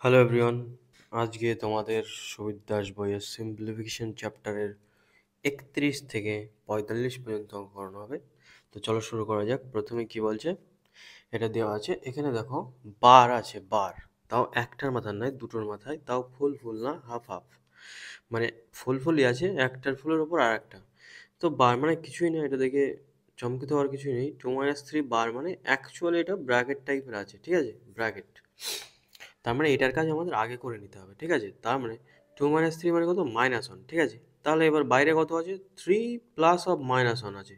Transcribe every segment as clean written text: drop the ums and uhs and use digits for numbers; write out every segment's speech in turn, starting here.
Hello everyone, আজকে তোমাদের সুবিদ দাস বইয়ের সিম্পলিফিকেশন চ্যাপ্টারের 31 থেকে 45 পর্যন্ত অঙ্ক করানো হবে। তো চলো শুরু করা যাক। প্রথমে কি বলছে, এটা দেওয়া আছে, এখানে দেখো বার আছে, বার তাও একটার মাথায় নয়, দুটোর মাথায়, তাও ফুল ফুল না, হাফ হাফ, মানে ফুল ফুলই আছে, একটার ফুলের ওপর আর একটা। তো বার মানে কিছুই না, এটা দেখে চমকিত হওয়ার কিছুই নেই। 2 - 3 বার মানে অ্যাকচুয়ালি এটা ব্র্যাকেট টাইপের আছে, ঠিক আছে, ব্র্যাকেট। তার মানে এটার কাজ আমাদের আগে করে নিতে হবে, ঠিক আছে। তার মানে 2 - 3 মানে কত, -1, ঠিক আছে। তাহলে এবার বাইরে কত আছে, 3 + -1 আছে,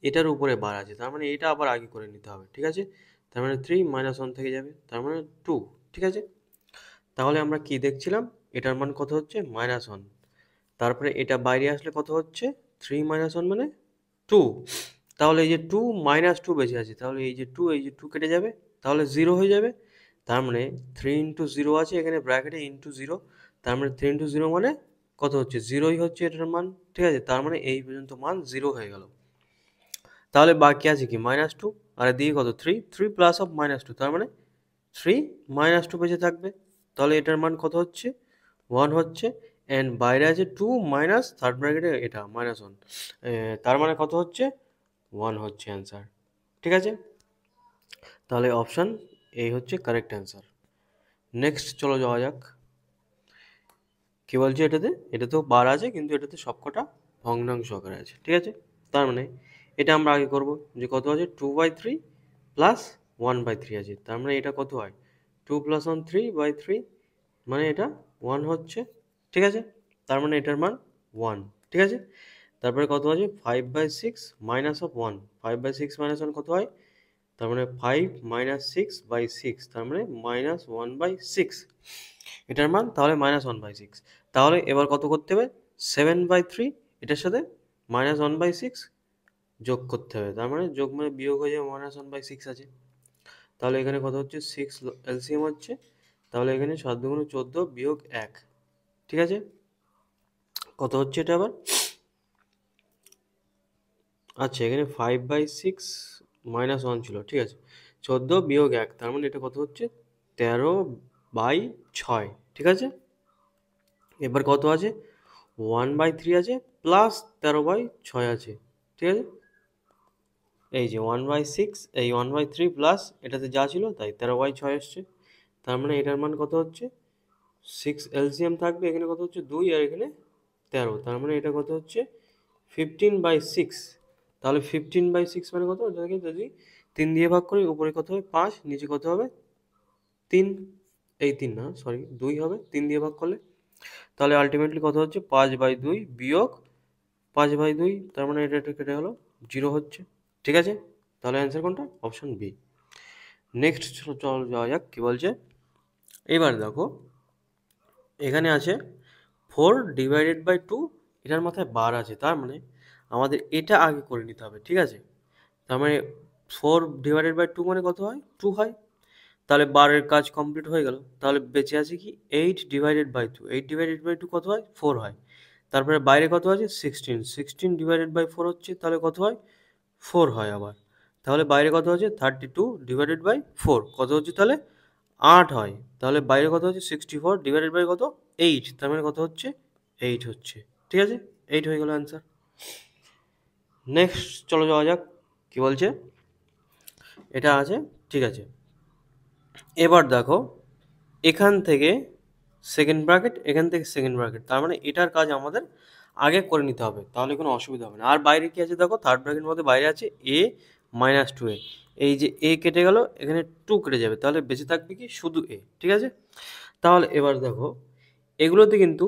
এটার উপরে বার আছে, তার মানে এটা আবার আগে করে নিতে হবে, ঠিক আছে। তার মানে 3 - 1 থেকে যাবে, তার মানে 2, ঠিক আছে। তাহলে আমরা কি দেখছিলাম, এটার মান কত হচ্ছে, -1। তারপরে এটা বাইরে আসলে কত হচ্ছে, 3 - 1 মানে 2। তাহলে এই যে 2 - 2 বেঁচে আছে, তাহলে এই যে 2 কেটে যাবে, তাহলে 0 হয়ে যাবে। তার মানে 3 × 0 আছে এখানে ব্র্যাকেটে, ×0। তার মানে 3 × 0 মানে কত হচ্ছে, 0ই হচ্ছে এটার মান, ঠিক আছে। তার মানে এই পর্যন্ত মান 0 হয়ে গেল। তাহলে বাকি আছে কি, -2, আর এদিকে কত, 3 তার মানে 3 - 2 বেঁচে থাকবে। তাহলে এটার মান কত হচ্ছে, 1 হচ্ছে। অ্যান্ড বাইরে আছে 2 মাইনাস থার্ড ব্র্যাকেটে এটা -1, তার মানে কত হচ্ছে, 1 হচ্ছে অ্যান্সার, ঠিক আছে। তাহলে অপশান এই হচ্ছে কারেক্ট অ্যান্সার। নেক্সট চলো যাওয়া যাক। কী বলছে এটাতে, এটাতেও বার আছে কিন্তু এটাতে সবকটা ভগ্নাংশ আকারে আছে, ঠিক আছে। তার মানে এটা আমরা আগে করব, যে কত আছে, 2/3 প্লাস 1/3 আছে, তার মানে এটা কত হয়, 2 + 1 3/3, মানে এটা 1 হচ্ছে, ঠিক আছে। তার মানে এটার মান 1, ঠিক আছে। তারপরে কত আছে, 5/6 -1, 5/6 -1 কত হয়, তার মানে 5 - 6/6, তার মানে -1/6 এটার মান, তাহলে -1/6। তাহলে এবার কত করতে হবে, 7/3 এটার সাথে -1/6 যোগ করতে হবে, তার মানে যোগ মানে বিয়োগ হয়ে যাবে, -1/6 আছে। তাহলে এখানে কত হচ্ছে, 6 এলসিএম হচ্ছে, তাহলে এখানে 7 × 2 = 14 বিয়োগ 1, ঠিক আছে। কত হচ্ছে এটা আবার, আচ্ছা এখানে 5/6 -1 ছিল, ঠিক আছে, 14 বিয়োগ 1, তার মানে এটা কত হচ্ছে, 13/6, ঠিক আছে। এবার কত আছে, 1/3 আছে প্লাস 13/6 আছে, ঠিক আছে। এই যে 1/6, এই 1/3 প্লাস এটাতে যা ছিল তাই 13/6 এসছে। তার মানে এটার মান কত হচ্ছে, 6 এলসিএম থাকবে, এখানে কত হচ্ছে 2 আর এখানে 13, তার মানে এটা কত হচ্ছে 15/6। তাহলে 15/6 মানে কত, এটাকে যদি 3 দিয়ে ভাগ করি, উপরে কত হবে 5, নিচে কত হবে 3, এই 3 না সরি 2 হবে 3 দিয়ে ভাগ করলে। তাহলে আলটিমেটলি কত হচ্ছে, 5/2 বিয়োগ 5/2, তার মানে এটা কেটে গেল, 0 হচ্ছে, ঠিক আছে। তাহলে অ্যান্সার কোনটা, অপশন বি। নেক্সট চল যাওয়া যাক, কী বলছে। এবার দেখো এখানে আছে 4/2, এটার মাথায় বার আছে, তার মানে আমাদের এটা আগে করে নিতে হবে, ঠিক আছে। তার মানে 4/2 মানে কত হয়, 2 হয়। তাহলে বারের কাজ কমপ্লিট হয়ে গেল। তাহলে বেঁচে আছে কি, 8/2, 8/2 কত হয়, 4 হয়। তারপরে বাইরে কত আছে, 16, 16/4 হচ্ছে, তাহলে কত হয়, 4 হয় আবার। তাহলে বাইরে কত আছে, 32/4 কত হচ্ছে, তাহলে 8 হয়। তাহলে বাইরে কত হচ্ছে, 64 কত, 8, তার মানে কত হচ্ছে, 8 হচ্ছে, ঠিক আছে। 8 হয়ে গেল অ্যান্সার। নেক্সট চলো যাওয়া যাক, কি বলছে, এটা আছে, ঠিক আছে। এবার দেখো এখান থেকে সেকেন্ড ব্র্যাকেট, এখান থেকে সেকেন্ড ব্র্যাকেট, তার মানে এটার কাজ আমাদের আগে করে নিতে হবে, তাহলে কোনো অসুবিধা হবে না। আর বাইরে কি আছে দেখো, থার্ড ব্র্যাকেটের মধ্যে বাইরে আছে a - 2a, এই যে a কেটে গেল, এখানে 2 কেটে যাবে, তাহলে বেঁচে থাকবে কি, শুধু a, ঠিক আছে। তাহলে এবার দেখো এগুলোতে কিন্তু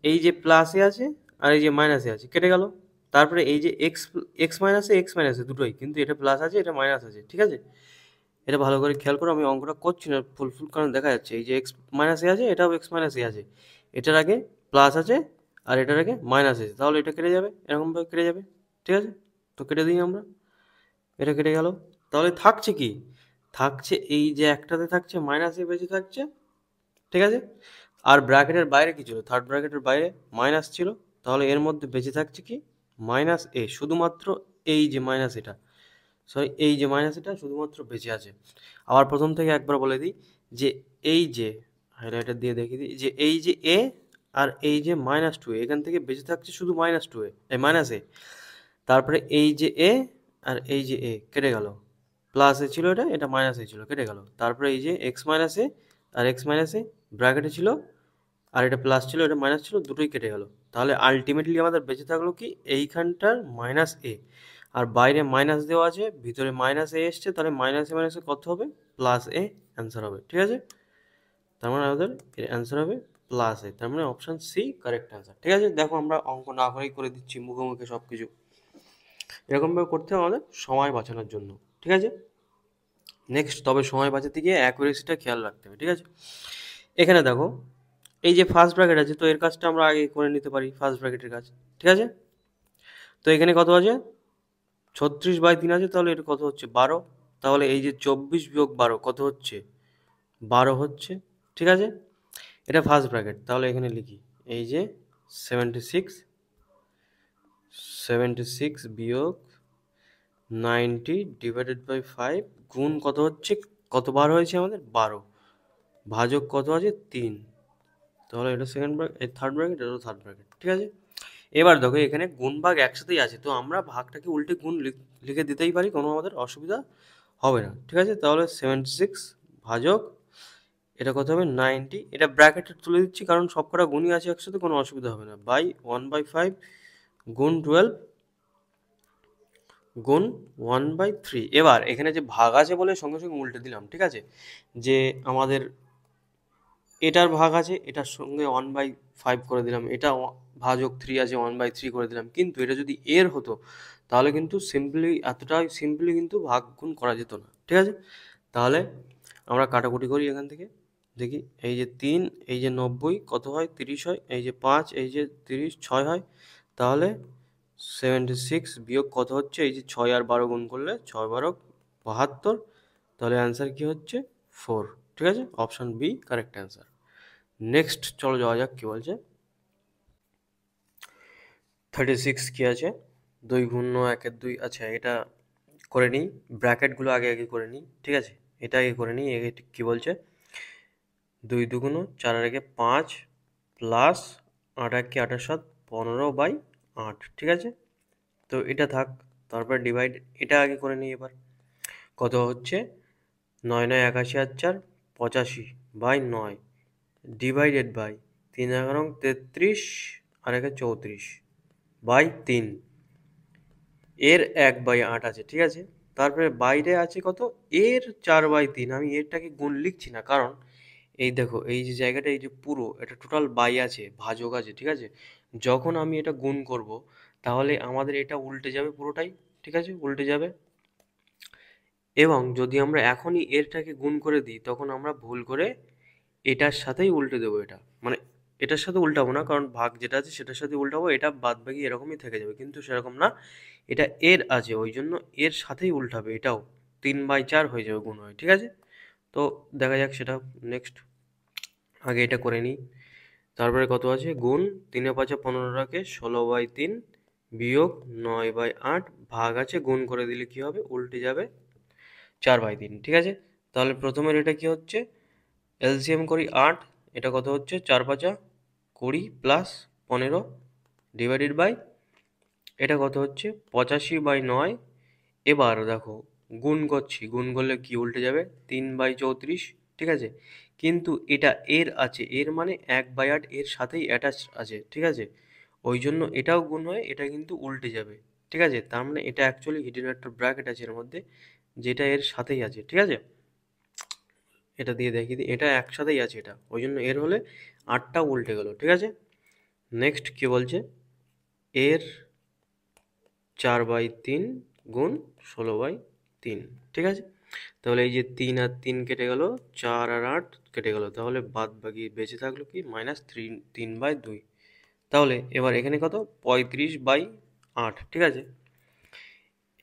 এই যে প্লাসে আছে আর এই যে মাইনাসে আছে, কেটে গেল। তারপরে এই যে এক্স, এক্স মাইনাসে দুটোই, কিন্তু এটা প্লাস আছে এটা মাইনাস আছে, ঠিক আছে। এটা ভালো করে খেয়াল করো, আমি অঙ্কটা করছি না ফুল ফুল কারণ দেখা যাচ্ছে এই যে এক্স - আছে, এটাও এক্স - আছে, এটার আগে প্লাস আছে আর এটার আগে মাইনাস আছে, তাহলে এটা কেটে যাবে, এরকমভাবে কেটে যাবে, ঠিক আছে। তো কেটে দিই আমরা, এটা কেটে গেল। তাহলে থাকছে কি, থাকছে এই যে একটাতে থাকছে মাইনাসে বেঁচে থাকছে, ঠিক আছে। আর ব্র্যাকেটের বাইরে কি ছিল, থার্ড ব্র্যাকেটের বাইরে মাইনাস ছিল, তাহলে এর মধ্যে বেঁচে থাকছে কি, -a, শুধুমাত্র এই যে মাইনাস এটা, সরি এই যে মাইনাস এটা শুধুমাত্র বেঁচে আছে। আবার প্রথম থেকে একবার বলে দিই যে এই যে, হাইলাইটার দিয়ে দেখিয়ে দিই যে এই যে এ আর এই যে -2 এখান থেকে বেঁচে থাকছে শুধু -2 এই -a, তারপরে এই যে এ আর এই যে এ কেটে গেল, প্লাস এ ছিল এটা, এটা মাইনাস এ ছিল, কেটে গেল। তারপরে এই যে এক্স মাইনাস এ আর এক্স মাইনাস এ ব্র্যাকেটে ছিল, আর এটা প্লাস ছিল এটা মাইনাস ছিল, দুটোই কেটে গেল। তাহলে আলটিমেটলি আমাদের বেঁচে থাকলো কি এইখানটার -a, আর বাইরে মাইনাস দেওয়া আছে, ভিতরে -a এসছে, তাহলে মাইনাসে কত হবে, +a অ্যান্সার হবে। ঠিক আছে, তার মানে আমাদের অ্যান্সার হবে +a, তার মানে অপশান সি কারেক্ট অ্যান্সার। ঠিক আছে, দেখো আমরা অঙ্ক না করেই করে দিচ্ছি মুখে মুখে সব কিছু, এরকমভাবে করতে হবে আমাদের সময় বাঁচানোর জন্য। ঠিক আছে, নেক্সট তবে সময় বাঁচাতে গিয়ে অ্যাকুরেসিটা খেয়াল রাখতে হবে। ঠিক আছে, এখানে দেখো এই যে ফার্স্ট ব্র্যাকেট আছে, তো এর কাজটা আমরা আগে করে নিতে পারি, ফার্স্ট ব্র্যাকেটের কাজ। ঠিক আছে, তো এখানে কত আছে, 36/3 আছে, তাহলে এটা কত হচ্ছে 12, তাহলে এই যে 24 বিয়োগ 12 কত হচ্ছে 12 হচ্ছে। ঠিক আছে, এটা ফার্স্ট ব্র্যাকেট, তাহলে এখানে লিখি এই যে 76 বিয়োগ 90/5 গুণ কত হচ্ছে, কত বার হয়েছে আমাদের 12, ভাজক কত আছে 3, তাহলে এটা সেকেন্ড ব্র্যাকেট, এই থার্ড ব্র্যাকেট, এটা থার্ড ব্র্যাকেট। ঠিক আছে, এবার দেখো এখানে গুণ ভাগ একসাথেই আছে, তো আমরা ভাগটাকে উল্টে গুণ লিখে দিতেই পারি, কোনো আমাদের অসুবিধা হবে না। ঠিক আছে, তাহলে 76 ভাজক এটা কত হবে 90, এটা ব্র্যাকেটে তুলে দিচ্ছি কারণ সব কটা গুণই আছে একসাথে, কোনো অসুবিধা হবে না, বাই 1/5 গুণ 12 গুণ 1/3। এবার এখানে যে ভাগ আছে বলে সঙ্গে সঙ্গে উল্টে দিলাম। ঠিক আছে, যে আমাদের এটার ভাগ আছে, এটার সঙ্গে 1/5 করে দিলাম, এটা ভাজক 3 আছে 1/3 করে দিলাম, কিন্তু এটা যদি এর হতো তাহলে কিন্তু এতটাই সিম্পলি কিন্তু ভাগ গুণ করা যেত না। ঠিক আছে, তাহলে আমরা কাটাকুটি করি এখান থেকে, দেখি এই যে 3, এই যে 90 কত হয় 30 হয়, এই যে 5, এই যে 30 6 হয়, তাহলে 76 বিয়োগ কত হচ্ছে, এই যে 6 আর 12 গুণ করলে 6 12 72, তাহলে অ্যান্সার কি হচ্ছে 4। ঠিক আছে, option B correct answer. Next চলো যাওয়া যাক কি বলছে। 36 কি আছে, 2 গুণ 1 2, আচ্ছা এটা করে নিই, ব্র্যাকেটগুলো আগে আগে করে নিই। ঠিক আছে, এটা আগে করে নিই, কি বলছে 2 2 4 আর 5 প্লাস 8 1 8 7 15/8। ঠিক আছে, তো এটা থাক, তারপর ডিভাইড এটা আগে করে নিই। এবার কত হচ্ছে 9 9 81 আর 4 85/9 ডিভাইডেড বাই 3 11 33 আর 1 34/3, এর 1/8 আছে। ঠিক আছে, তারপরে বাইরে আছে কত, এর 4/3, আমি এরটাকে গুণ লিখছি না কারণ এই দেখো এই যে জায়গাটা, এই যে পুরো এটা টোটাল বাই আছে, ভাজক আছে। ঠিক আছে, যখন আমি এটা গুণ করব তাহলে আমাদের এটা উল্টে যাবে পুরোটাই। ঠিক আছে, উল্টে যাবে, এবং যদি আমরা এখনই এরটাকে গুণ করে দিই তখন আমরা ভুল করে এটার সাথেই উল্টে দেবো, এটা মানে এটার সাথে উল্টাবো না, কারণ ভাগ যেটা আছে সেটার সাথে উল্টাবো, এটা বাদ বাকি এরকমই থেকে যাবে, কিন্তু সেরকম না, এটা এর আছে ওই জন্য এর সাথেই উল্টাবে, এটাও 3/4 হয়ে যাবে গুণ হয়। ঠিক আছে, তো দেখা যাক সেটা নেক্সট, আগে এটা করে নিই। তারপরে কত আছে গুণ 3 5 15 রাখে 16/3 বিয়োগ 9/8, ভাগ আছে গুণ করে দিলে কি হবে, উল্টে যাবে 4/3। ঠিক আছে, তাহলে প্রথমের এটা কি হচ্ছে, এলসিএম করি 8, এটা কত হচ্ছে 4 5 20 প্লাস 15 ডিভাইডেড বাই এটা কত হচ্ছে 85/9। এবার দেখো গুণ করছি, গুণ করলে কি উল্টে যাবে 3/34। ঠিক আছে, কিন্তু এটা এর আছে, এর মানে 1/8 এর সাথেই অ্যাটাচ আছে। ঠিক আছে, ওই জন্য এটাও গুণ হয়ে এটা কিন্তু উল্টে যাবে। ঠিক আছে, তার মানে এটা অ্যাকচুয়ালি হিডেন একটা ব্র্যাকেট আছে এর মধ্যে, যেটা এর সাথেই আছে। ঠিক আছে, এটা দিয়ে দেখিয়ে দিই, এটা একসাথেই আছে, এটা ওই জন্য এর হলে 8টা উল্টে গেল। ঠিক আছে, নেক্সট কি বলছে, এর 4/3 গুণ 16/3। ঠিক আছে, তাহলে এই যে 3 আর 3 কেটে গেল, 4 আর 8 কেটে গেল, তাহলে বাদ বাকি বেঁচে থাকলো কি -3/2। তাহলে এবার এখানে কত 35/8। ঠিক আছে,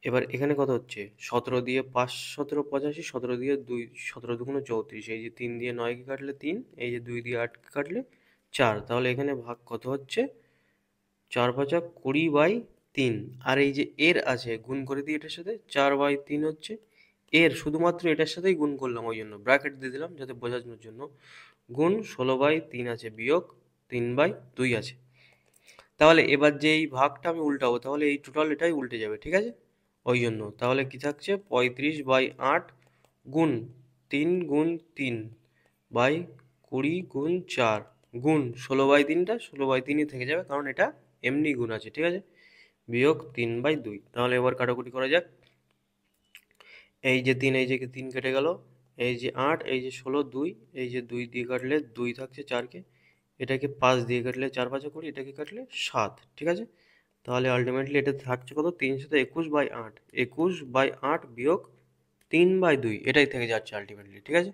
এবার এখানে কত হচ্ছে 17 দিয়ে 5 17 85, 17 দিয়ে 2 17 2 34, এই যে 3 দিয়ে 9 কে কাটলে 3, এই যে 2 দিয়ে 8 কে কাটলে 4, তাহলে এখানে ভাগ কত হচ্ছে 4 5 20/3, আর এই যে এর আছে গুণ করে দিই এটার সাথে 4/3 হচ্ছে, এর শুধুমাত্র এটার সাথেই গুণ করলাম, ওই জন্য ব্র্যাকেট দিয়ে দিলাম যাতে বোঝানোর জন্য। গুণ 16/3 আছে বিয়োগ 3/2 আছে। তাহলে এবার যে এই ভাগটা আমি উল্টাবো, তাহলে এই টোটাল এটাই উল্টে যাবে, ঠিক আছে? ওই জন্য তাহলে কি থাকছে 35/8 গুণ 3 × 3 বাই 20 × 4 গুণ 16/3টা 16/3ই থেকে যাবে, কারণ এটা এমনি গুণ আছে, ঠিক আছে? বিয়োগ 3/2। তাহলে এবার কাটাকুটি করা যাক। এই যে 3, এই যে 3 কেটে গেল, এই যে 8, এই যে 16, 2, এই যে 2 দিয়ে কাটলে 2 থাকছে 4কে, এটাকে 5 দিয়ে কাটলে 4 5 20, এটাকে কাটলে 7, ঠিক আছে? তাহলে আলটিমেটলি এটা থাকছে কত, 321/8, 21/8 বিয়োগ 3/2, এটাই থেকে যাচ্ছে আলটিমেটলি, ঠিক আছে?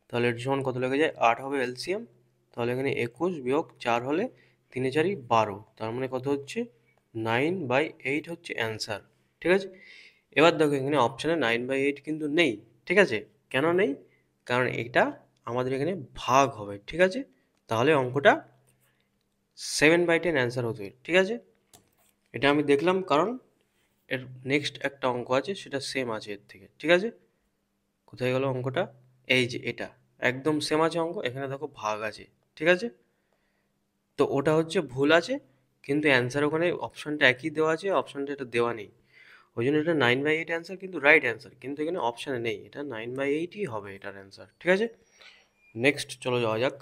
তাহলে এর সমান কত লেগে যায়, 8 হবে এলসিএম। তাহলে এখানে 21 বিয়োগ 4 হলে 3 এ 4 12, তার মানে কত হচ্ছে 9/8 হচ্ছে অ্যান্সার, ঠিক আছে? এবার দেখো এখানে অপশানে 9/8 কিন্তু নেই, ঠিক আছে? কেন নেই? কারণ এটা আমাদের এখানে ভাগ হবে, ঠিক আছে? তাহলে অঙ্কটা 7/10 অ্যান্সার হতো, ঠিক আছে? এটা আমি দেখলাম, কারণ এর নেক্সট একটা অঙ্ক আছে সেটা সেম আছে এর থেকে, ঠিক আছে? কোথায় গেল অঙ্কটা, এই যে এটা একদম সেম আছে অঙ্ক, এখানে দেখো ভাগ আছে, ঠিক আছে? তো ওটা হচ্ছে ভুল আছে, কিন্তু অ্যান্সার ওখানে অপশানটা একই দেওয়া আছে, অপশানটা এটা দেওয়া নেই, ওই জন্য এটা 9/8 অ্যান্সার, কিন্তু রাইট অ্যান্সার, কিন্তু এখানে অপশানে নেই, এটা 9/8ই হবে এটার অ্যান্সার, ঠিক আছে? নেক্সট চলো যাওয়া যাক।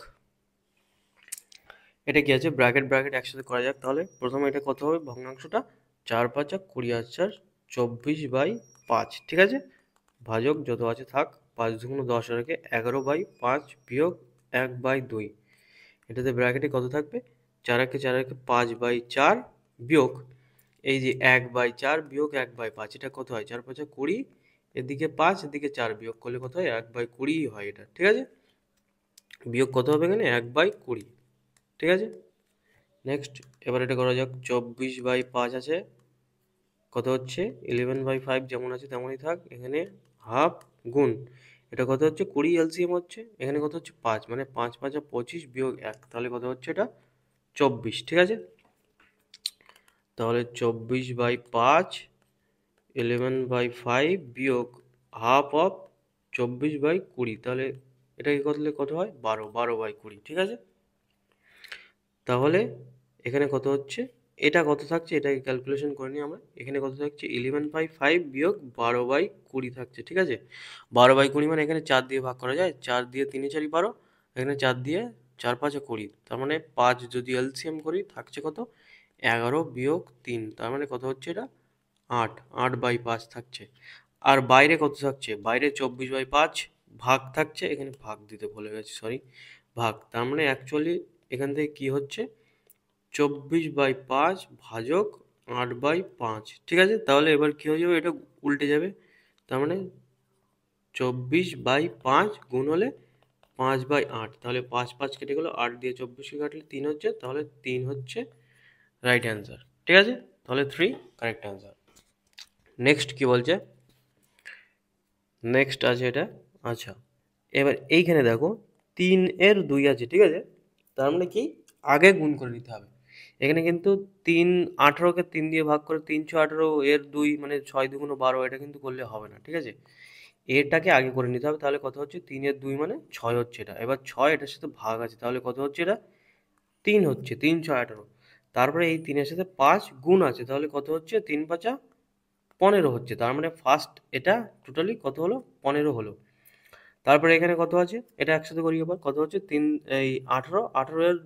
এটা কি আছে, ব্র্যাকেট ব্র্যাকেট একসাথে করা যাক। তাহলে প্রথমে এটা কত হবে ভগ্নাংশটা, 4 5 20 আর 4 24/5, ঠিক আছে? ভাজক যত আছে থাক, 5 2 10 রেখে 11/5 বিয়োগ 1/2, এটাতে ব্র্যাকেটে কত থাকবে, 4 একে 4 একে 5/4 বিয়োগ এই যে 1/4 বিয়োগ 1/5, এটা কত হয়, 4 5 20, এদিকে 5 এদিকে 4 বিয়োগ করলে কত হয়, 1/20 হয় এটা, ঠিক আছে? বিয়োগ কত হবে এখানে, 1/20, ঠিক আছে? নেক্সট এবার এটা করা যাক, 24/5 আছে, কত হচ্ছে 11/5, যেমন আছে তেমনই থাক, এখানে হাফ গুণ এটা কত হচ্ছে 20 এলসিএম হচ্ছে, এখানে কত হচ্ছে 5, মানে 5 5 25 বিয়োগ 1, তাহলে কত হচ্ছে এটা 24, ঠিক আছে? তাহলে 24/5 11/5 বিয়োগ হাফ অফ 24/20, তাহলে এটাকে করলে কত হয় 12/20, ঠিক আছে? তাহলে এখানে কত হচ্ছে, এটা কত থাকছে, এটাকে ক্যালকুলেশন করে নিই আমরা, এখানে কত থাকছে 11/5 বিয়োগ 12/20 থাকছে, ঠিক আছে? 12/20 মানে এখানে 4 দিয়ে ভাগ করা যায়, 4 দিয়ে 3 4 12, এখানে 4 দিয়ে 4 5 20, তার মানে 5 যদি এলসিএম করি থাকছে কত, 11 বিয়োগ 3, তার মানে কত হচ্ছে এটা 8, 8/5 থাকছে। আর বাইরে কত থাকছে, বাইরে 24/5 ভাগ থাকছে, এখানে ভাগ দিতে ভুলে গেছি, সরি, ভাগ, তার মানে অ্যাকচুয়ালি এখান থেকে কি হচ্ছে 24/5 ভাজক 8/5, ঠিক আছে? তাহলে এবার কি হয়ে যাবে, এটা উল্টে যাবে, তার মানে 24/5 গুণ হলে 5/8, তাহলে 5 5 কেটে গেলো, 8 দিয়ে 24কে কাটলে 3 হচ্ছে, তাহলে 3 হচ্ছে রাইট অ্যান্সার, ঠিক আছে? তাহলে 3 কারেক্ট অ্যান্সার। নেক্সট কি বলছে, নেক্সট আছে এটা, আচ্ছা এবার এইখানে দেখো 3/2 আছে, ঠিক আছে? তার মানে কি আগে গুণ করে নিতে হবে, এখানে কিন্তু 18কে 3 দিয়ে ভাগ করে 3 6 18 এর 2, মানে 6 2 12, এটা কিন্তু করলে হবে না, ঠিক আছে? এটাকে আগে করে নিতে হবে, তাহলে কত হচ্ছে 3/2 মানে 6 হচ্ছে এটা, এবার 6 এটার সাথে ভাগ আছে, তাহলে কত হচ্ছে এটা 3 হচ্ছে, 3 6 18, তারপরে এই 3 এর সাথে 5 গুণ আছে, তাহলে কত হচ্ছে 3 5 15 হচ্ছে, তার মানে ফার্স্ট এটা টোটালি কত হলো 15 হলো। তারপরে এখানে কত আছে, এটা একসাথে করি, এবার কত হচ্ছে 3 এই 18 18 এর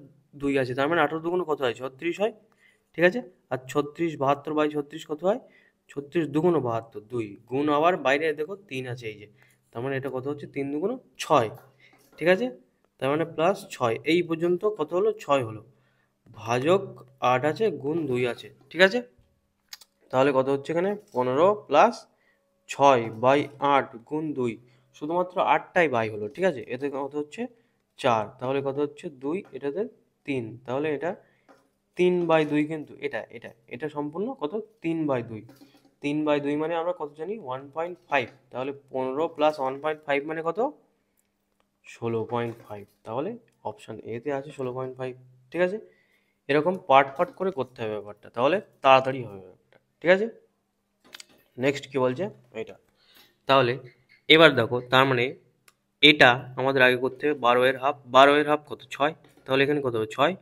2 আছে, তার মানে 18 দুগুণ কত হয় 36 হয়, ঠিক আছে? আর 36 72/36 কত হয়, 36 দুগুণ 72, 2 গুণ, আবার বাইরে দেখো 3 আছে এই যে, তার মানে এটা কত হচ্ছে 3 দুগুণ 6, ঠিক আছে? তার মানে প্লাস 6, এই পর্যন্ত কত হলো 6 হলো, ভাজক 8 আছে গুণ 2 আছে, ঠিক আছে? তাহলে কত হচ্ছে এখানে 15 প্লাস 6/8 গুণ 2, শুধুমাত্র 8টাই বাই হলো, ঠিক আছে? এতে কত হচ্ছে 4, তাহলে কত হচ্ছে 2, এটাতে 3, তাহলে এটা 3/2, কিন্তু এটা এটা এটা সম্পূর্ণ কত 3/2, 3/2 মানে আমরা কত জানি 1.5, তাহলে 15 প্লাস 1.5 মানে কত 16.5, তাহলে অপশান এতে আছে 16.5, ঠিক আছে? এরকম পার্ট পার্ট করে করতে হবে ব্যাপারটা, তাহলে তাড়াতাড়ি হবে ব্যাপারটা, ঠিক আছে? নেক্সট কি বলছে এটা, তাহলে এবার দেখো তার মানে এটা আমাদের আগে করতে হবে 12 এর হাফ, 12 এর হাফ কত 6, তাহলে এখানে কত হবে 6,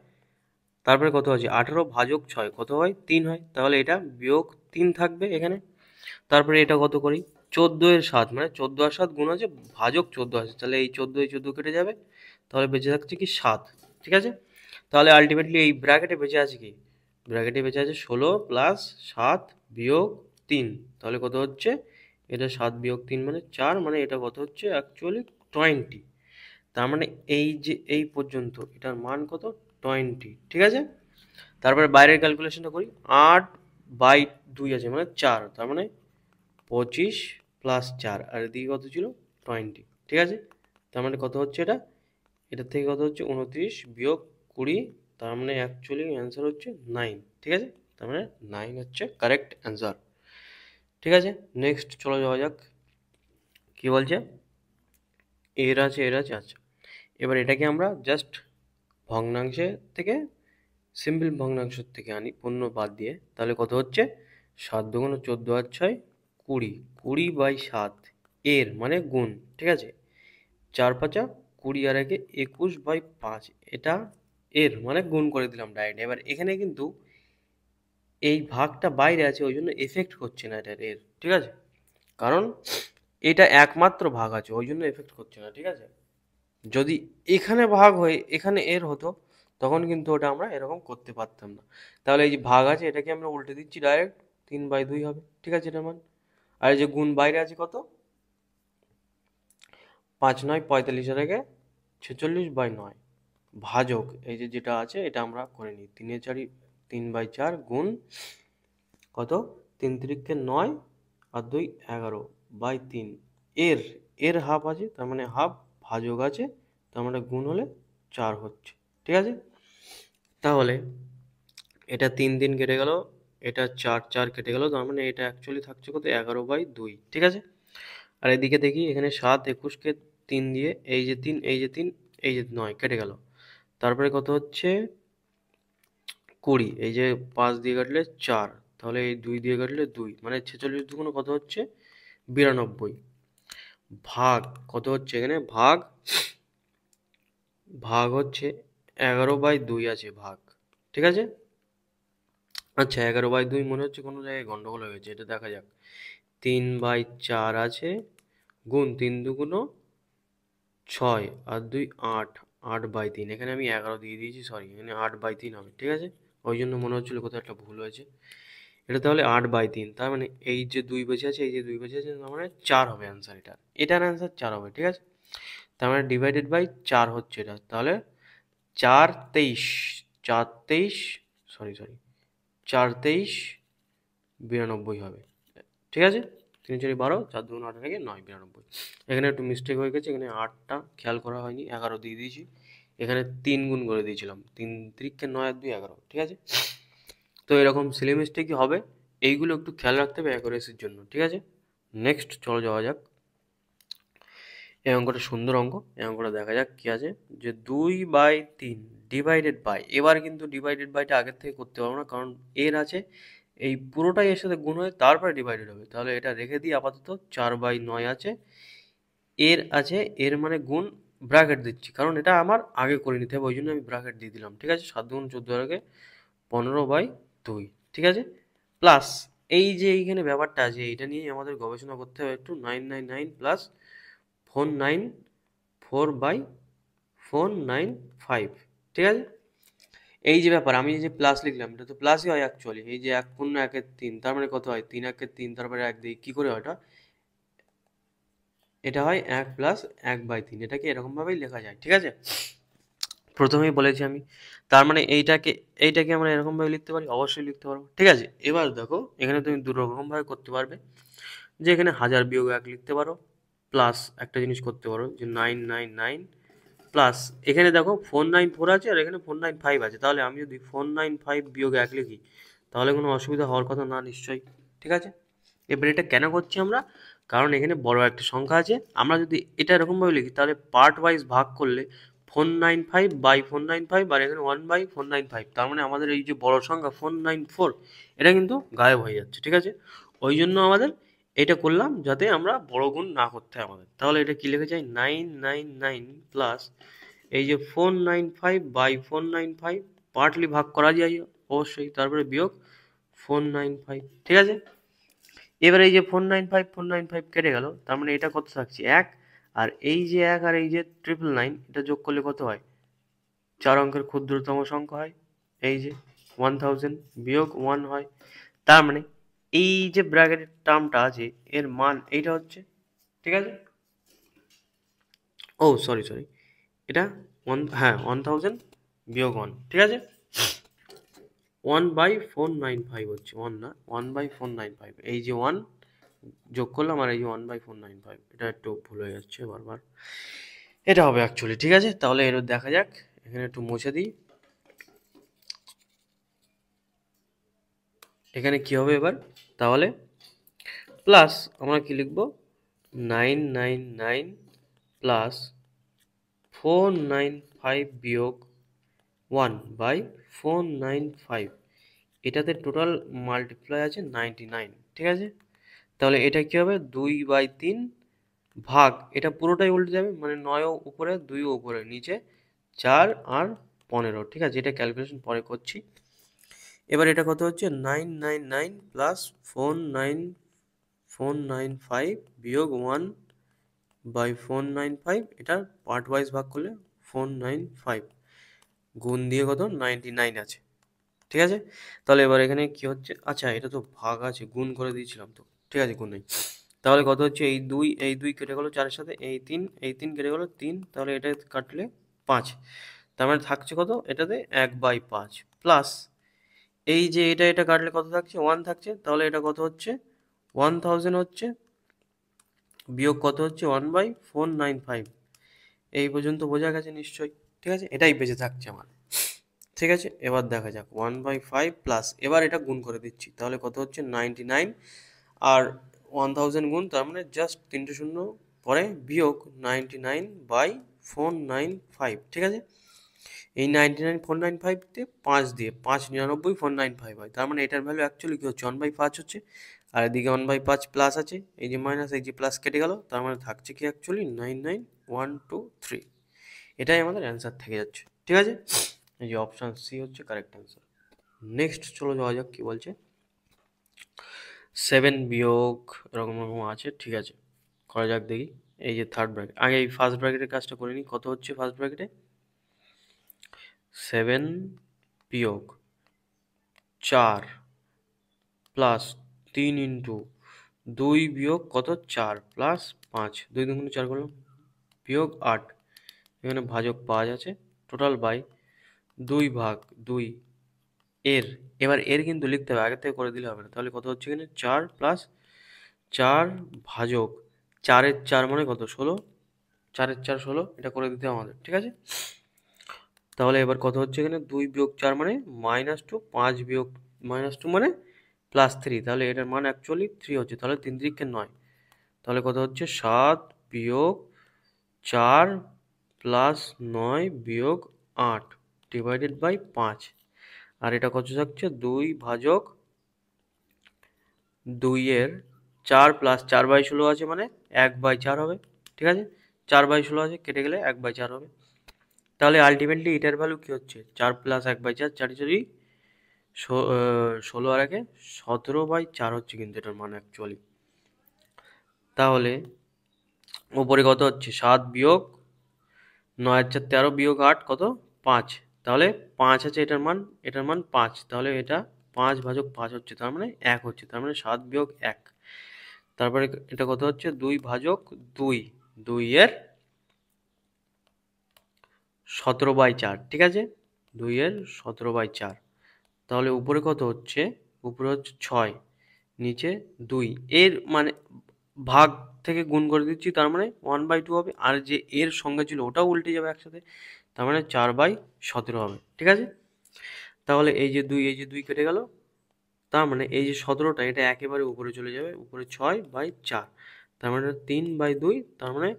তারপরে কত আছে 18 ভাজক 6 কত হয় 3 হয়, তাহলে এটা বিয়োগ 3 থাকবে এখানে। তারপরে এটা কত করি 14 এর 7, মানে 14 আর 7 গুণ আছে ভাজক 14 আছে, তাহলে এই 14 কেটে যাবে, তাহলে বেঁচে থাকছে কি 7, ঠিক আছে। তাহলে আলটিমেটলি এই ব্র্যাকেটে বেঁচে আছে কি, ব্র্যাকেটে বেঁচে আছে 16 প্লাস 7 বিয়োগ 3, তাহলে কত হচ্ছে এটা 7 বিয়োগ 3 মানে 4, মানে এটা কত হচ্ছে অ্যাকচুয়ালি 20। তার মানে এই যে এই পর্যন্ত এটার মান কত 20, ঠিক আছে। তারপরে বাইরের ক্যালকুলেশনটা করি, 8/2 আছে মানে 4, তার মানে 25 প্লাস 4 আর এদিকে কত ছিল 20, ঠিক আছে। তার মানে কত হচ্ছে এটা, এটার থেকে কত হচ্ছে 29 বিয়োগ 20, তার মানে অ্যাকচুয়ালি অ্যান্সার হচ্ছে 9, ঠিক আছে। তার মানে 9 হচ্ছে কারেক্ট অ্যান্সার, ঠিক আছে। নেক্সট চলে যাওয়া যাক, কি বলছে এর আছে আচ্ছা। এবার এটাকে আমরা জাস্ট ভগ্নাংশে থেকে সিম্পল ভগ্নাংশের থেকে আনি পূর্ণ বাদ দিয়ে, তাহলে কত হচ্ছে 7 দুগুণ 14 আর 6 20, 20/7 এর মানে গুণ, ঠিক আছে। 4 5 20 আর 1 21/5, এটা এর মানে গুণ করে দিলাম ডাইরেক্ট। এবার এখানে কিন্তু এই ভাগটা বাইরে আছে ওই জন্য এফেক্ট করছে না এটা এর, ঠিক আছে, কারণ এটা একমাত্র ভাগ আছে ওই জন্য এফেক্ট করছে না, ঠিক আছে। যদি এখানে ভাগ হয়ে এখানে এর হতো তখন কিন্তু ওটা আমরা এরকম করতে পারতাম না। তাহলে এই যে ভাগ আছে এটাকে আমরা উল্টে দিচ্ছি ডাইরেক্ট 3/2 হবে, ঠিক আছে এটার মান। আর এই যে গুণ বাইরে আছে কত 5 9 45 আর 1 46/9 ভাজক এই যে যেটা আছে এটা আমরা করে নিই 3/4 গুণ কত 3 3 9 আর 2 11/3 এর এর হাফ আছে তার মানে হাফ ভাজক আছে তার মানে গুণ হলে 4 হচ্ছে, ঠিক আছে। তাহলে এটা 3 3 কেটে গেল, এটা 4 4 কেটে গেল, তার মানে এটা অ্যাকচুয়ালি থাকছে কত 11/2, ঠিক আছে। আর এদিকে দেখি এখানে 7 21কে 3 দিয়ে এই যে 3 এই যে 3 এই যে 9 কেটে গেল, তারপরে কত হচ্ছে 20, এই যে 5 দিয়ে কাটলে 4, তাহলে এই 2 দিয়ে কাটলে 2, মানে 46 দুগুণ কত হচ্ছে 92, ভাগ কত হচ্ছে এখানে ভাগ ভাগ হচ্ছে 11/2 আছে ভাগ, ঠিক আছে। আচ্ছা 11/2 মনে হচ্ছে কোনো জায়গায় গন্ডগোল হয়ে গেছে, এটা দেখা যাক। 3/4 আছে গুণ 3 দুগুণ 6 আর 2 8, 8/3, এখানে আমি 11 দিয়ে দিয়েছি, সরি এখানে 8/3 হবে, ঠিক আছে। ওই জন্য মনে হচ্ছিল কোথাও একটা ভুল হয়েছে, এটা তাহলে 8/3, তার মানে এই যে 2 বেঁচে আছে এই যে 2 বেঁচে আছে তার মানে 4 হবে অ্যান্সার, এটার অ্যান্সার 4 হবে, ঠিক আছে। তার মানে ডিভাইডেড বাই 4 হচ্ছে এটা, তাহলে 4 23 4 23 সরি 4 23 92 হবে, ঠিক আছে। 3 4 12 4 2 8 থেকে 9 92, এখানে একটু মিস্টেক হয়ে গেছে, এখানে 8টা খেয়াল করা হয়নি 11 দিয়ে দিয়েছি, এখানে 3 গুণ করে দিয়েছিলাম 3 3 9 আর 2 11, ঠিক আছে। তো এরকম সিলি মিস্টেকই হবে, এইগুলো একটু খেয়াল রাখতে হবে অ্যাকুরেসির জন্য, ঠিক আছে। নেক্সট চলে যাওয়া যাক, এই অঙ্কটা সুন্দর অঙ্ক, এই অঙ্কটা দেখা যাক কি আছে, যে 2/3 ডিভাইডেড বাই, এবার কিন্তু ডিভাইডেড বাইটা আগের থেকে করতে পারবো না কারণ এর আছে, এই পুরোটাই এর সাথে গুণ হয়ে তারপরে ডিভাইডেড হবে, তাহলে এটা রেখে দিই আপাতত 4/9 আছে, এর আছে এর মানে গুণ ব্র্যাকেট দিচ্ছি কারণ এটা আমার আগে করে নিতে হবে ওই জন্য আমি ব্র্যাকেট দিয়ে দিলাম, ঠিক আছে। 7 গুণ 14 এর আগে 15/2, ঠিক আছে, প্লাস এই যে এইখানে ব্যাপারটা আছে এইটা নিয়েই আমাদের গবেষণা করতে হবে একটু, 999 প্লাস 494/495, ঠিক আছে। এই যে ব্যাপার আমি এই যে প্লাস লিখলাম এটা তো প্লাসই হয় অ্যাকচুয়ালি, এই যে 1 পূর্ণ 1 3 তার মানে কত হয় 3 1 3, তারপরে 1 দিই কি করে হয় এটা, এটা হয় 1 প্লাস 1/3, এটাকে এরকম ভাবেই লেখা যায়, ঠিক আছে। প্রথমেই বলেছি আমি, তার মানে এইটাকে আমরা এরকম ভাবে লিখতে পারি, অবশ্যই লিখতে পারবো, ঠিক আছে। এবার দেখো এখানে তুমি দু রকম ভাবে করতে পারবে, যে এখানে 1000 বিয়োগ 1 লিখতে পারো, প্লাস একটা জিনিস করতে পারো যে 999 প্লাস এখানে দেখো 494 আছে আর এখানে 495 আছে, তাহলে আমি যদি 495 বিয়োগ 1 লিখি তাহলে কোনো অসুবিধা হওয়ার কথা না নিশ্চয়ই, ঠিক আছে। এবার এটা কেন করছি আমরা, কারণ এখানে বড় একটা সংখ্যা আছে, আমরা যদি এটা এরকমভাবে লিখি তাহলে পার্ট ওয়াইজ ভাগ করলে 495/495 আর এখানে 1/495, তার মানে আমাদের এই যে বড় সংখ্যা 494 এটা কিন্তু গায়েব হয়ে যাচ্ছে, ঠিক আছে। ওই জন্য আমাদের এটা করলাম যাতে আমরা বড় গুণ না করতে হয় আমাদের। তাহলে এটা কি লিখে যায় 999 প্লাস এই যে 495 বাই 495 পার্টলি ভাগ করা যায় অবশ্যই, তারপরে বিয়োগ 495। ঠিক আছে, এবার এই যে 495 কেটে গেল, তার মানে এটা কত থাকছে 1, আর এই যে 1 আর এই যে 999 এটা যোগ করলে কত হয় 4 অঙ্কের ক্ষুদ্রতম সংখ্যা হয় এই যে 1000 বিয়োগ 1 হয়। তার মানে এই যে ব্র্যাকেটের টার্মটা আছে এর মান এইটা হচ্ছে। ঠিক আছে, ও সরি এটা 1000 বিয়োগ 1। ঠিক আছে, 1/495 হচ্ছে, 1 না, 1/495, এই যে 1 যোগ করলাম আর এই যে 1/495, এটা একটু ভুল হয়ে যাচ্ছে বারবার, এটা হবে অ্যাকচুয়ালি। ঠিক আছে, তাহলে এর দেখা যাক, এখানে একটু মুছে দিই। এখানে কি হবে এবার, তাহলে প্লাস আমরা কি লিখব 999 প্লাস 495 বিয়োগ 1/495, এটাতে টোটাল মাল্টিপ্লাই আছে 99। ঠিক আছে, তাহলে এটা কি হবে 2/3 ভাগ, এটা পুরোটাই উল্টে যাবে, মানে 9ও উপরে 2ও উপরে, নিচে 4 আর 15। ঠিক আছে, এটা ক্যালকুলেশন পরে করছি। এবার এটা কত হচ্ছে 999 প্লাস 495 বিয়োগ 1/495, এটা পার্ট ওয়াইজ ভাগ করলে 495 গুণ দিয়ে কত 99 আছে। ঠিক আছে, তাহলে এবার এখানে কি হচ্ছে, আচ্ছা এটা তো ভাগ আছে, গুণ করে দিয়েছিলাম তো, ঠিক আছে গুণ নেই। তাহলে কত হচ্ছে এই দুই কেটে গেলো 4-এর সাথে, এই তিন কেটে গেলো 3, তাহলে এটা কাটলে 5, তার মানে থাকছে কত এটাতে 1/5 প্লাস এই যে এটা কাটলে কত থাকছে 1 থাকছে, তাহলে এটা কত হচ্ছে 1000 হচ্ছে, বিয়োগ কত হচ্ছে 1/495। এই পর্যন্ত বোঝা গেছে নিশ্চয়ই। ঠিক আছে, এটাই বেঁচে থাকছে আমার। ঠিক আছে, এবার দেখা যাক 1/5 প্লাস, এবার এটা গুণ করে দিচ্ছি, তাহলে কত হচ্ছে 99 আর 1000 গুণ, তার মানে জাস্ট 3টে শূন্য পরে বিয়োগ 99/495। ঠিক আছে, এই 99/495 5 দিয়ে 599/495 হয়, তার মানে এটার ভ্যালু অ্যাকচুয়ালি কি হচ্ছে 1/5 হচ্ছে, আর এদিকে 1/5 প্লাস আছে, এই যে মাইনাস, এই যে প্লাস কেটে গেল, তার মানে থাকছে কি অ্যাকচুয়ালি 99123। এটাই আমাদের অ্যান্সার থেকে যাচ্ছে। ঠিক আছে, এই যে অপশান সি হচ্ছে কারেক্ট অ্যান্সার। নেক্সট চলো যাওয়া যাক কি বলছে। 7 বিয়োগ এরকম এরকম আছে। ঠিক আছে, করা যাক দেখি। এই যে থার্ড ব্র্যাকেট, আগে এই ফার্স্ট ব্র্যাকেটের কাজটা করে নিই। কত হচ্ছে ফার্স্ট ব্র্যাকেটে 7 বিয়োগ 4 প্লাস 3 ইন্টু 2 বিয়োগ কত 4 প্লাস 5, 2 দুগুণে 4 করলাম, বিয়োগ 8, এখানে ভাজক 5 আছে, টোটাল বাই 2/2 এর, এবার এর কিন্তু লিখতে হবে, আগে থেকে করে দিলে হবে না। তাহলে কত হচ্ছে এখানে 4 প্লাস 4 ভাজক 4-এর 4 মানে কত 16, 4-এর 4 16, এটা করে দিতে হবে আমাদের। ঠিক আছে, তাহলে এবার কত হচ্ছে এখানে 2 বিয়োগ 4 মানে -2, 5 বিয়োগ -2 মানে +3, তাহলে এটার মান অ্যাকচুয়ালি 3 হচ্ছে, তাহলে 3 3 9, তাহলে কত হচ্ছে 7 বিয়োগ 4 প্লাস 9 বিয়োগ 8 ডিভাইডেড বাই 5, আর এটা কত থাকছে 2 ভাজক 2-এর 4 প্লাস 4/16 আছে, মানে 1/4 হবে। ঠিক আছে, 4/16 আছে, কেটে গেলে 1/4 হবে। তাহলে আলটিমেটলি এটার ভ্যালু কি হচ্ছে 4 প্লাস 1/4, 4 16 আর 1 17/4 হচ্ছে কিন্তু এটার মান অ্যাকচুয়ালি। তাহলে ওপরে কত হচ্ছে 7 বিয়োগ 9 4 13 বিয়োগ 8 কত 5, তাহলে 5 আছে এটার মান 5, তাহলে এটা 5/5 হচ্ছে, তার মানে 1 হচ্ছে, তার মানে 7 বিয়োগ 1, তারপরে এটা কত হচ্ছে 2 ভাজক 2, 2-এর 17/4। ঠিক আছে, 2-এর 17/4, তাহলে উপরে কত হচ্ছে, উপরে হচ্ছে 6, নিচে 2, এর মানে ভাগ থেকে গুণ করে দিচ্ছি, তার মানে 1/2 হবে, আর যে এর সঙ্গে ছিল ওটাও উল্টে যাবে একসাথে, তার মানে 4/17 হবে। ঠিক আছে, তাহলে এই যে 2 কেটে গেল, তার মানে এই যে 17টা এটা একেবারে উপরে চলে যাবে, উপরে 6/4, তার মানে 3/2, তার মানে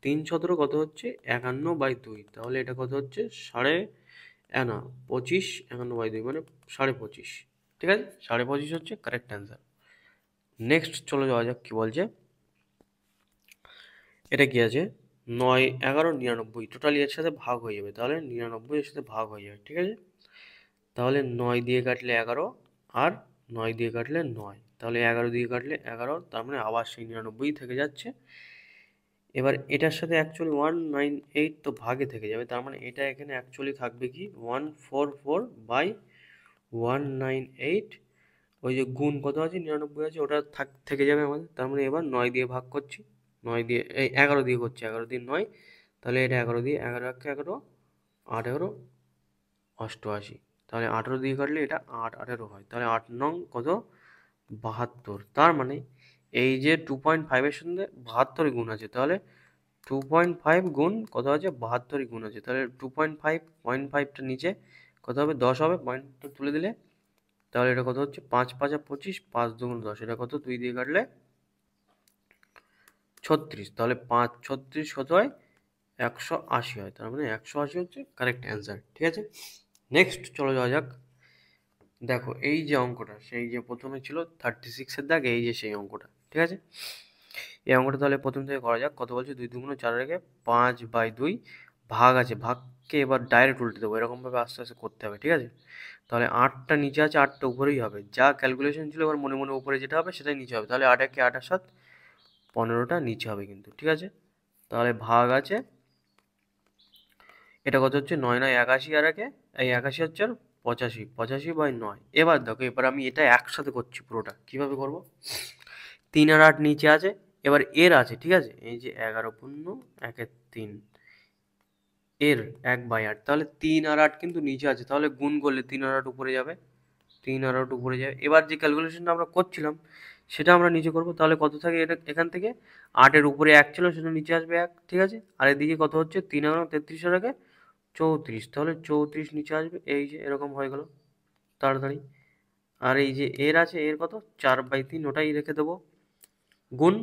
3×17 কত হচ্ছে 51/2, তাহলে এটা কত হচ্ছে সাড়ে না 25, 51/2 মানে 25.5। ঠিক আছে, 25.5 হচ্ছে কারেক্ট অ্যান্সার। নেক্সট চলে যাওয়া যাক, কি বলছে এটা কি আছে, 9, 11, 99 টোটালি এর সাথে ভাগ হয়ে যাবে, তাহলে 99 এর সাথে ভাগ হয়ে যাবে, ঠিক আছে। তাহলে 9 দিয়ে কাটলে 11 আর 9 দিয়ে কাটলে 9, তাহলে 11 দিয়ে কাটলে 11, তার মানে আবার সেই 99 থেকে যাচ্ছে। এবার এটার সাথে অ্যাকচুয়ালি 198 তো ভাগে থেকে যাবে, তার মানে এটা এখানে অ্যাকচুয়ালি থাকবে কি 144/198, ওই যে গুণ কত আছে 99 আছে ওটা থেকে যাবে আমাদের, তার মানে এবার 9 দিয়ে ভাগ করছি, 9 দিয়ে এই 11 দিয়ে করছি, 11 দিয়ে 9, তাহলে এটা 11 দিয়ে 11 1 11, 8 11 88, তাহলে 18 দিয়ে কাটলে এটা 8 18 হয়, তাহলে 8 নং কত 72, তার মানে এই যে 2.5 এর সঙ্গে 72 গুণ আছে, তাহলে 2.5 গুণ কত আছে 72 গুণ আছে, তাহলে 2.5 0.5টা নিচে কত হবে 10 হবে, পয়েন্টটা তুলে দিলে, তাহলে এটা কত হচ্ছে 5 5 25, 5 2 10, এটা কত 2 দিয়ে কাটলে 36, তাহলে 5 36 কত হয় 180 হয়, তার মানে 180 হচ্ছে কারেক্ট অ্যান্সার, ঠিক আছে। নেক্সট চলে যাওয়া যাক, দেখো এই যে অঙ্কটা সেই যে প্রথমে ছিল 36-এর দাগ, এই যে সেই অঙ্কটা, ঠিক আছে। এই অঙ্কটা তাহলে প্রথম থেকে করা যাক, কত বলছে 2 2 4 রেখে 5/2 ভাগ আছে, ভাগকে এবার ডাইরেক্ট উল্টে দেবো, এরকমভাবে আস্তে আস্তে করতে হবে, ঠিক আছে। তাহলে 8টা নিচে আছে, 8টা উপরেই হবে, যা ক্যালকুলেশন ছিল এবার মনে মনে উপরে যেটা হবে সেটাই নিচে হবে, তাহলে 8 একে 8 আর 7 15টা নিচে হবে কিন্তু, ঠিক আছে। তাহলে ভাগ আছে, এটা কত হচ্ছে 9 9 81, আর একে এই 81 হচ্ছে আর 85, 85/9। এবার দেখো এবার আমি এটা একসাথে করছি পুরোটা, কিভাবে করব, 3 আর 8 নিচে আছে, এবার এর আছে, ঠিক আছে, এই যে 11 পূর্ণ 1/3 এর 1/8, তাহলে 3 আর 8 কিন্তু নিচে আছে, তাহলে গুণ করলে 3 আর 8 উপরে যাবে, 3 আর 8 উপরে যাবে। এবার যে ক্যালকুলেশনটা আমরা করছিলাম সেটা আমরা নিচে করব, তাহলে কত থাকে এটা এখান থেকে 8 এর উপরে 1 ছিল, সেটা নিচে আসবে 1, ঠিক আছে। আর এদিকে কত হচ্ছে 3 আর 33 এর আগে 34, তাহলে 34 নিচে আসবে, এই যে এরকম হয়ে গেল তাড়াতাড়ি। আর এই যে এর আছে, এর কত 4/3, ওটাই রেখে দেবো, গুণ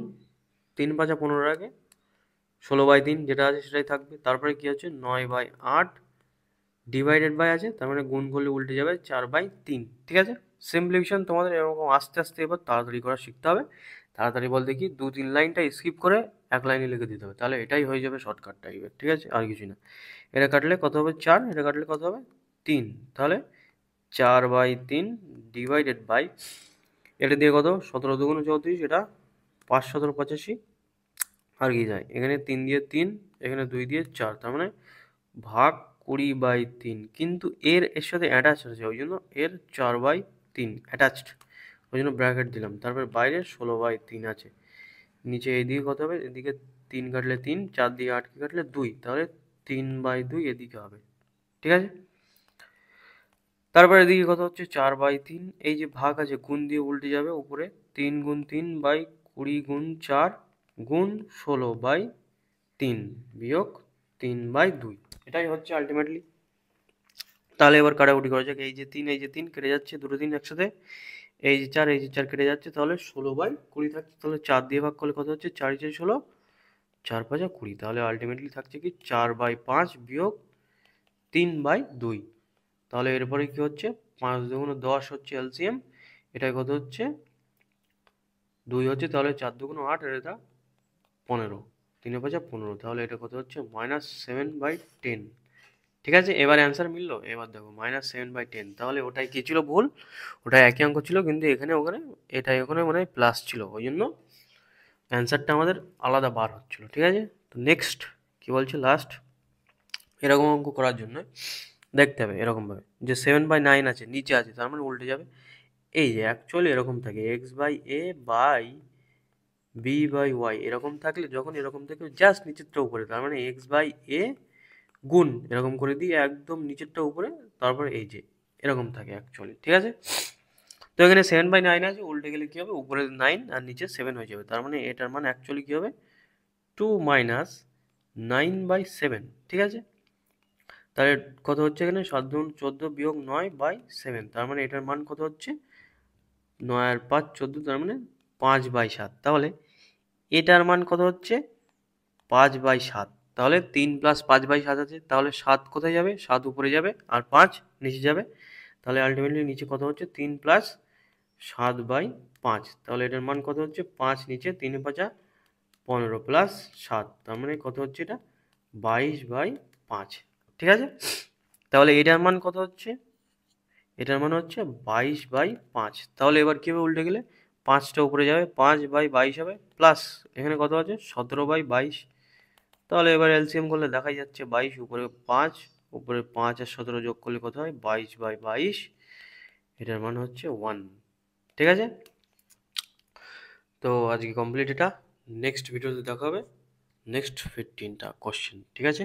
3 5 15 আগে 16/3 যেটা আছে সেটাই থাকবে, তারপরে কি হচ্ছে 9/8 ডিভাইডেড বাই আছে, তার মানে গুণ করলে উল্টে যাবে 4/3, ঠিক আছে। সিম্পলিফিকেশন তোমাদের এরকম আস্তে আস্তে এবার তাড়াতাড়ি করা শিখতে হবে, তাড়াতাড়ি বলতে কি 2 3 লাইনটা স্কিপ করে এক লাইনে লিখে দিতে হবে, তাহলে এটাই হয়ে যাবে শর্টকাট টাইপের, ঠিক আছে, আর কিছু না। এটা কাটলে কত হবে 4, এটা কাটলে কত হবে 3, তাহলে 4/3 ডিভাইডেড বাই, এটা দিয়ে কত 17 2 34, এটা 5 17 85, আর কি যায় এখানে 3 দিয়ে 3, এখানে 2 দিয়ে 4, তার মানে ভাগ 20/3, কিন্তু এর সাথে অ্যাটাচ আছে, ওই জন্য এর 4/3 অ্যাটাচড, ওই জন্য ব্র্যাকেট দিলাম, তারপর বাইরে 16/3 আছে, নিচে এইদিকে কত হবে, এদিকে 3 কাটলে 3, 4 দিয়ে 8 কাটলে 2, তাহলে 3/2 এদিকে হবে, ঠিক আছে। তারপর এদিকে কত হচ্ছে 4/3, এই যে ভাগ আছে গুণ দিয়ে উল্টে যাবে উপরে, 3 গুণ 3/20 গুণ 4 গুণ 16/3 বিয়োগ 3/2, এটাই হচ্ছে আলটিমেটলি। তাহলে এবার কাটাকুটি করা যাক, এই যে 3 এই যে 3 কেটে যাচ্ছে, দুটো 3 একসাথে, এই যে 4 এই যে 4 কেটে যাচ্ছে, তাহলে 16/20 থাকছে, তাহলে 4 দিয়ে ভাগ করলে কত হচ্ছে 4 4 16, 4 5 20, তাহলে আলটিমেটলি থাকছে কি 4/5 বিয়োগ 3/2, তাহলে এরপরে কি হচ্ছে 5 2 10 হচ্ছে এলসিএম, এটাই কত হচ্ছে 2 হচ্ছে, তাহলে 4 2 8, আর এটা 15, 3 5 15, তাহলে এটা কত হচ্ছে -7/10, ঠিক আছে। এবার অ্যান্সার মিললো, এবার দেখো -7/10, তাহলে ওটাই কি ছিল ভুল, ওটাই একই অঙ্ক ছিল, কিন্তু এখানে ওখানে এটাই ওখানে মানে প্লাস ছিল, ওই জন্য অ্যান্সারটা আমাদের আলাদা বার হচ্ছিল, ঠিক আছে। তো নেক্সট কি বলছে লাস্ট, এরকম অঙ্ক করার জন্য দেখতে হবে এরকমভাবে যে 7/9 আছে নিচে আছে, তার মানে উল্টে যাবে, এই যে অ্যাকচুয়ালি এরকম থাকে x/a/b/y, এরকম থাকলে যখন এরকম থেকে জাস্ট নিচেরটা উপরে, তার মানে x/a গুণ এরকম করে দিয়ে একদম নিচেরটা উপরে, তারপর এই যে এরকম থাকে অ্যাকচুয়ালি, ঠিক আছে। তো এখানে 7/9 আছে, উল্টে গেলে কি হবে উপরে 9 আর নিচে 7 হয়ে যাবে, তার মানে এটার মান অ্যাকচুয়ালি কি হবে 2 -9/7, ঠিক আছে। তাহলে কত হচ্ছে এখানে 7 2 14 বিয়োগ 9/7, তার মানে এটার মান কত হচ্ছে 9 আর 5 14, তার মানে 5/7, তাহলে এটার মান কত হচ্ছে 5/7, তাহলে 3 + 5/7 আছে, তাহলে 7 কোথায় যাবে 7 উপরে যাবে আর 5 নিচে যাবে, তাহলে আলটিমেটলি নিচে কত হচ্ছে 3 + 7/5, তাহলে এটার মান কত হচ্ছে 5 নিচে 3×5 = 15 প্লাস 7, তার মানে কত হচ্ছে এটা 22/5। ঠিক আছে, তাহলে এটার মান কত হচ্ছে, এটার মান হচ্ছে 22/5। তাহলে এবার কী হবে, উল্টে গেলে 5টা উপরে যাবে, 5/22 হবে, প্লাস এখানে কত আছে 17/22। তাহলে এবার এলসিএম করলে দেখাই যাচ্ছে 22 উপরে 5, উপরে 5 আর 17 যোগ করলে কত হয় 22/22, এটার মান হচ্ছে 1। ঠিক আছে, তো আজকে কমপ্লিট এটা, নেক্সট ভিডিওতে দেখা হবে নেক্সট 15টা কোশ্চেন। ঠিক আছে।